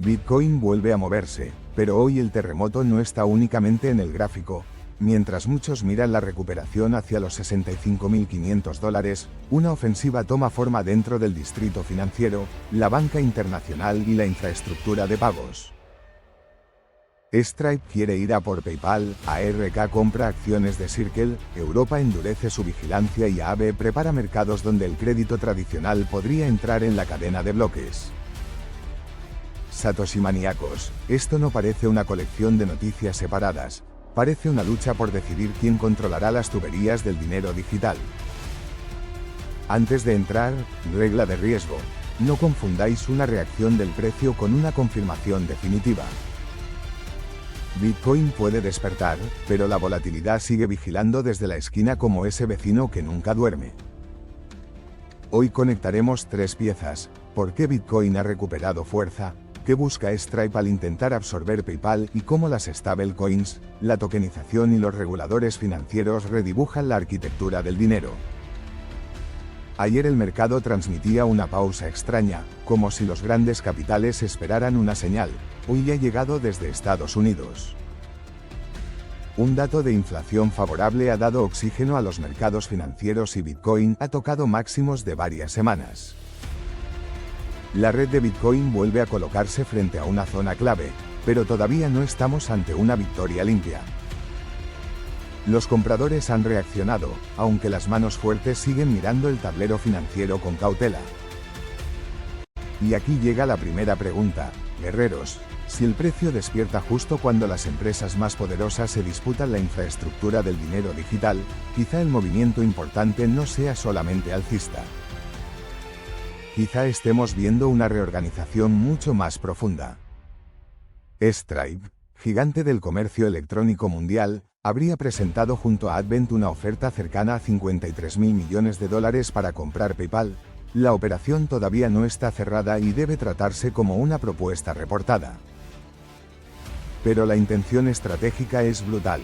Bitcoin vuelve a moverse, pero hoy el terremoto no está únicamente en el gráfico. Mientras muchos miran la recuperación hacia los $65.500, una ofensiva toma forma dentro del distrito financiero, la banca internacional y la infraestructura de pagos. Stripe quiere ir a por PayPal, ARK compra acciones de Circle, Europa endurece su vigilancia y Aave prepara mercados donde el crédito tradicional podría entrar en la cadena de bloques. Satoshi maníacos, esto no parece una colección de noticias separadas, parece una lucha por decidir quién controlará las tuberías del dinero digital. Antes de entrar, regla de riesgo, no confundáis una reacción del precio con una confirmación definitiva. Bitcoin puede despertar, pero la volatilidad sigue vigilando desde la esquina como ese vecino que nunca duerme. Hoy conectaremos tres piezas: por qué Bitcoin ha recuperado fuerza, qué busca Stripe al intentar absorber PayPal y cómo las stablecoins, la tokenización y los reguladores financieros redibujan la arquitectura del dinero. Ayer el mercado transmitía una pausa extraña, como si los grandes capitales esperaran una señal. Hoy ha llegado desde Estados Unidos. Un dato de inflación favorable ha dado oxígeno a los mercados financieros y Bitcoin ha tocado máximos de varias semanas. La red de Bitcoin vuelve a colocarse frente a una zona clave, pero todavía no estamos ante una victoria limpia. Los compradores han reaccionado, aunque las manos fuertes siguen mirando el tablero financiero con cautela. Y aquí llega la primera pregunta, guerreros: si el precio despierta justo cuando las empresas más poderosas se disputan la infraestructura del dinero digital, quizá el movimiento importante no sea solamente alcista. Quizá estemos viendo una reorganización mucho más profunda. Stripe, gigante del comercio electrónico mundial, habría presentado junto a Advent una oferta cercana a $53.000 millones para comprar PayPal. La operación todavía no está cerrada y debe tratarse como una propuesta reportada. Pero la intención estratégica es brutal.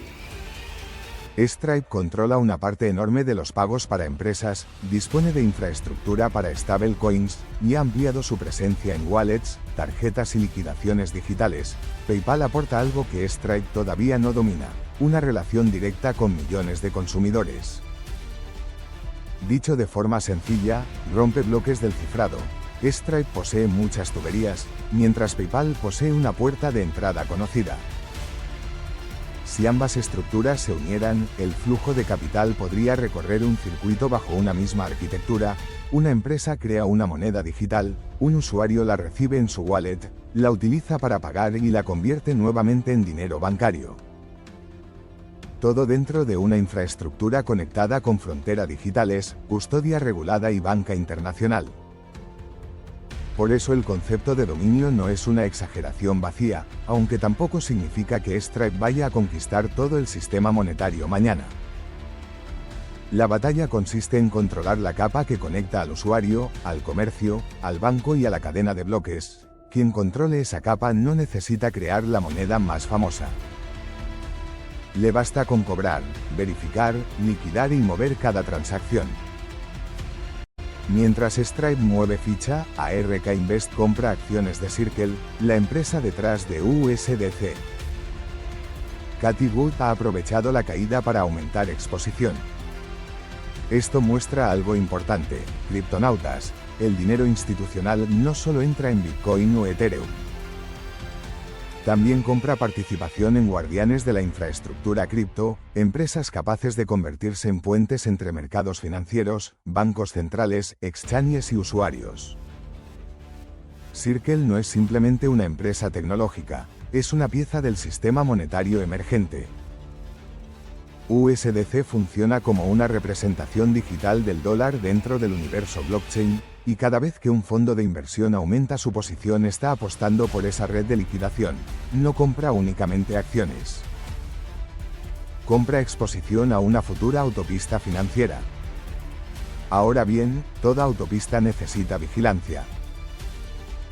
Stripe controla una parte enorme de los pagos para empresas, dispone de infraestructura para stablecoins, y ha ampliado su presencia en wallets, tarjetas y liquidaciones digitales. PayPal aporta algo que Stripe todavía no domina: una relación directa con millones de consumidores. Dicho de forma sencilla, rompe bloques del cifrado. Stripe posee muchas tuberías, mientras PayPal posee una puerta de entrada conocida. Si ambas estructuras se unieran, el flujo de capital podría recorrer un circuito bajo una misma arquitectura. Una empresa crea una moneda digital, un usuario la recibe en su wallet, la utiliza para pagar y la convierte nuevamente en dinero bancario. Todo dentro de una infraestructura conectada con fronteras digitales, custodia regulada y banca internacional. Por eso el concepto de dominio no es una exageración vacía, aunque tampoco significa que Stripe vaya a conquistar todo el sistema monetario mañana. La batalla consiste en controlar la capa que conecta al usuario, al comercio, al banco y a la cadena de bloques. Quien controle esa capa no necesita crear la moneda más famosa. Le basta con cobrar, verificar, liquidar y mover cada transacción. Mientras Stripe mueve ficha, ARK Invest compra acciones de Circle, la empresa detrás de USDC. Cathie Wood ha aprovechado la caída para aumentar exposición. Esto muestra algo importante: criptonautas, el dinero institucional no solo entra en Bitcoin o Ethereum. También compra participación en guardianes de la infraestructura cripto, empresas capaces de convertirse en puentes entre mercados financieros, bancos centrales, exchanges y usuarios. Circle no es simplemente una empresa tecnológica, es una pieza del sistema monetario emergente. USDC funciona como una representación digital del dólar dentro del universo blockchain, y cada vez que un fondo de inversión aumenta su posición está apostando por esa red de liquidación. No compra únicamente acciones. Compra exposición a una futura autopista financiera. Ahora bien, toda autopista necesita vigilancia.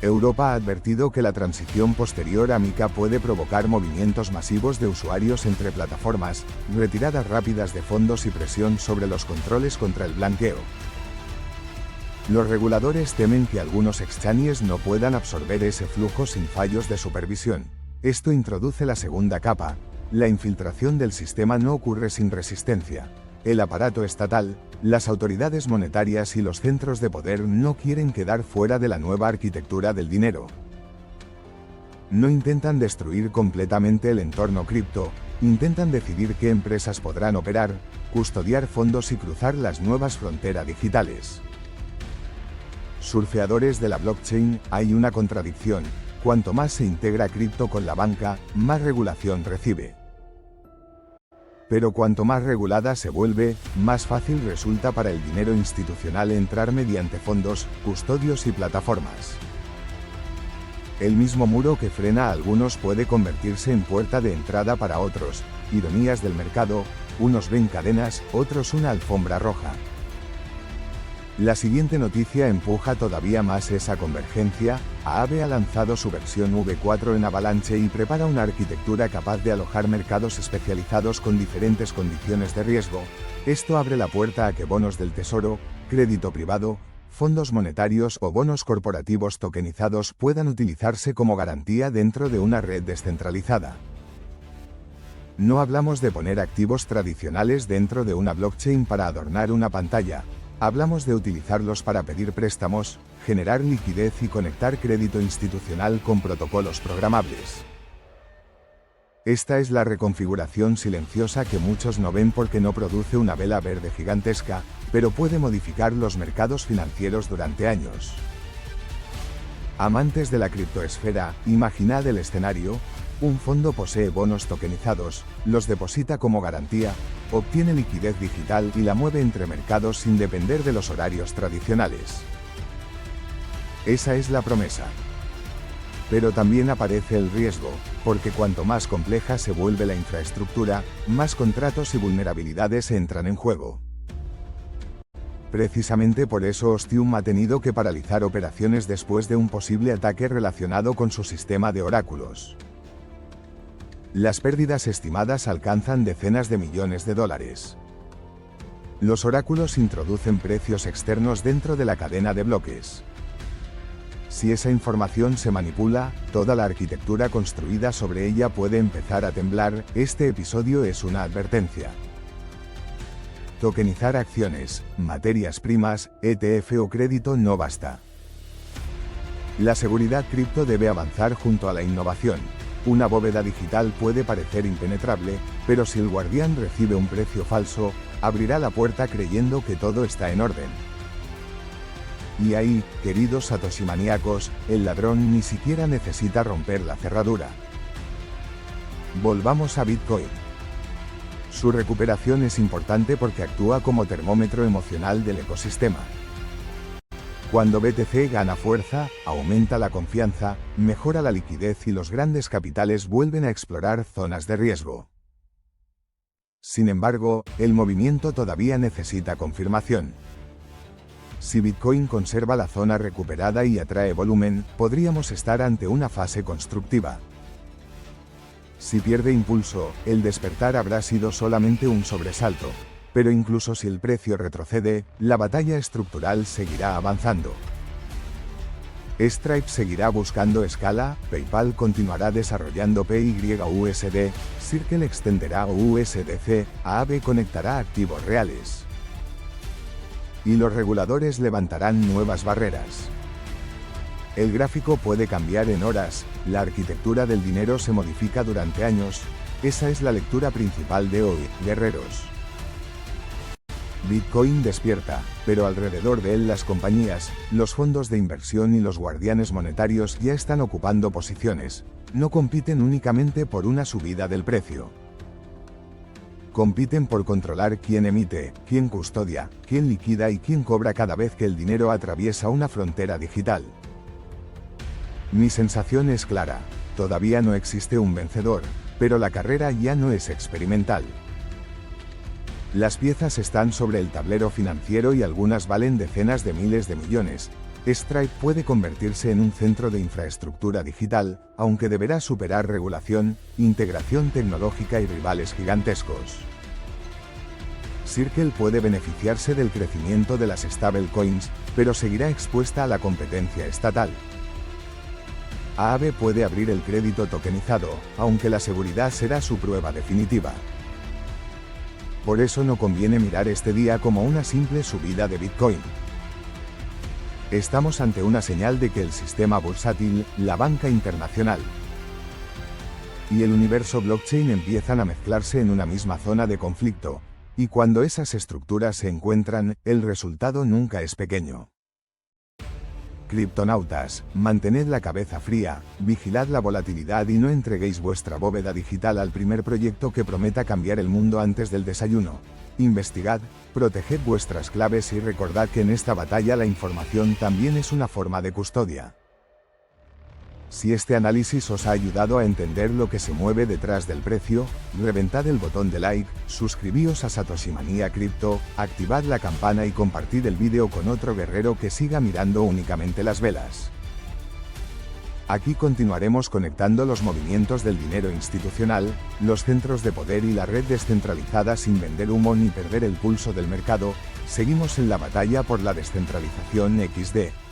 Europa ha advertido que la transición posterior a MiCA puede provocar movimientos masivos de usuarios entre plataformas, retiradas rápidas de fondos y presión sobre los controles contra el blanqueo. Los reguladores temen que algunos exchanges no puedan absorber ese flujo sin fallos de supervisión. Esto introduce la segunda capa. La infiltración del sistema no ocurre sin resistencia. El aparato estatal, las autoridades monetarias y los centros de poder no quieren quedar fuera de la nueva arquitectura del dinero. No intentan destruir completamente el entorno cripto, intentan decidir qué empresas podrán operar, custodiar fondos y cruzar las nuevas fronteras digitales. Surfeadores de la blockchain, hay una contradicción. Cuanto más se integra cripto con la banca, más regulación recibe. Pero cuanto más regulada se vuelve, más fácil resulta para el dinero institucional entrar mediante fondos, custodios y plataformas. El mismo muro que frena a algunos puede convertirse en puerta de entrada para otros. Ironías del mercado, unos ven cadenas, otros una alfombra roja. La siguiente noticia empuja todavía más esa convergencia. Aave ha lanzado su versión V4 en Avalanche y prepara una arquitectura capaz de alojar mercados especializados con diferentes condiciones de riesgo. Esto abre la puerta a que bonos del tesoro, crédito privado, fondos monetarios o bonos corporativos tokenizados puedan utilizarse como garantía dentro de una red descentralizada. No hablamos de poner activos tradicionales dentro de una blockchain para adornar una pantalla. Hablamos de utilizarlos para pedir préstamos, generar liquidez y conectar crédito institucional con protocolos programables. Esta es la reconfiguración silenciosa que muchos no ven porque no produce una vela verde gigantesca, pero puede modificar los mercados financieros durante años. Amantes de la criptoesfera, imaginad el escenario. Un fondo posee bonos tokenizados, los deposita como garantía, obtiene liquidez digital y la mueve entre mercados sin depender de los horarios tradicionales. Esa es la promesa. Pero también aparece el riesgo, porque cuanto más compleja se vuelve la infraestructura, más contratos y vulnerabilidades entran en juego. Precisamente por eso Ostium ha tenido que paralizar operaciones después de un posible ataque relacionado con su sistema de oráculos. Las pérdidas estimadas alcanzan decenas de millones de dólares. Los oráculos introducen precios externos dentro de la cadena de bloques. Si esa información se manipula, toda la arquitectura construida sobre ella puede empezar a temblar. Este episodio es una advertencia. Tokenizar acciones, materias primas, ETF o crédito no basta. La seguridad cripto debe avanzar junto a la innovación. Una bóveda digital puede parecer impenetrable, pero si el guardián recibe un precio falso, abrirá la puerta creyendo que todo está en orden. Y ahí, queridos satoshimaniacos, el ladrón ni siquiera necesita romper la cerradura. Volvamos a Bitcoin. Su recuperación es importante porque actúa como termómetro emocional del ecosistema. Cuando BTC gana fuerza, aumenta la confianza, mejora la liquidez y los grandes capitales vuelven a explorar zonas de riesgo. Sin embargo, el movimiento todavía necesita confirmación. Si Bitcoin conserva la zona recuperada y atrae volumen, podríamos estar ante una fase constructiva. Si pierde impulso, el despertar habrá sido solamente un sobresalto. Pero incluso si el precio retrocede, la batalla estructural seguirá avanzando. Stripe seguirá buscando escala, PayPal continuará desarrollando PYUSD, Circle extenderá USDC, Aave conectará activos reales. Y los reguladores levantarán nuevas barreras. El gráfico puede cambiar en horas, la arquitectura del dinero se modifica durante años. Esa es la lectura principal de hoy, guerreros. Bitcoin despierta, pero alrededor de él las compañías, los fondos de inversión y los guardianes monetarios ya están ocupando posiciones. No compiten únicamente por una subida del precio. Compiten por controlar quién emite, quién custodia, quién liquida y quién cobra cada vez que el dinero atraviesa una frontera digital. Mi sensación es clara, todavía no existe un vencedor, pero la carrera ya no es experimental. Las piezas están sobre el tablero financiero y algunas valen decenas de miles de millones. Stripe puede convertirse en un centro de infraestructura digital, aunque deberá superar regulación, integración tecnológica y rivales gigantescos. Circle puede beneficiarse del crecimiento de las stablecoins, pero seguirá expuesta a la competencia estatal. Aave puede abrir el crédito tokenizado, aunque la seguridad será su prueba definitiva. Por eso no conviene mirar este día como una simple subida de Bitcoin. Estamos ante una señal de que el sistema bursátil, la banca internacional y el universo blockchain empiezan a mezclarse en una misma zona de conflicto, y cuando esas estructuras se encuentran, el resultado nunca es pequeño. Criptonautas, mantened la cabeza fría, vigilad la volatilidad y no entreguéis vuestra bóveda digital al primer proyecto que prometa cambiar el mundo antes del desayuno. Investigad, proteged vuestras claves y recordad que en esta batalla la información también es una forma de custodia. Si este análisis os ha ayudado a entender lo que se mueve detrás del precio, reventad el botón de like, suscribíos a Satoshi Manía Crypto, activad la campana y compartid el vídeo con otro guerrero que siga mirando únicamente las velas. Aquí continuaremos conectando los movimientos del dinero institucional, los centros de poder y la red descentralizada sin vender humo ni perder el pulso del mercado. Seguimos en la batalla por la descentralización XD.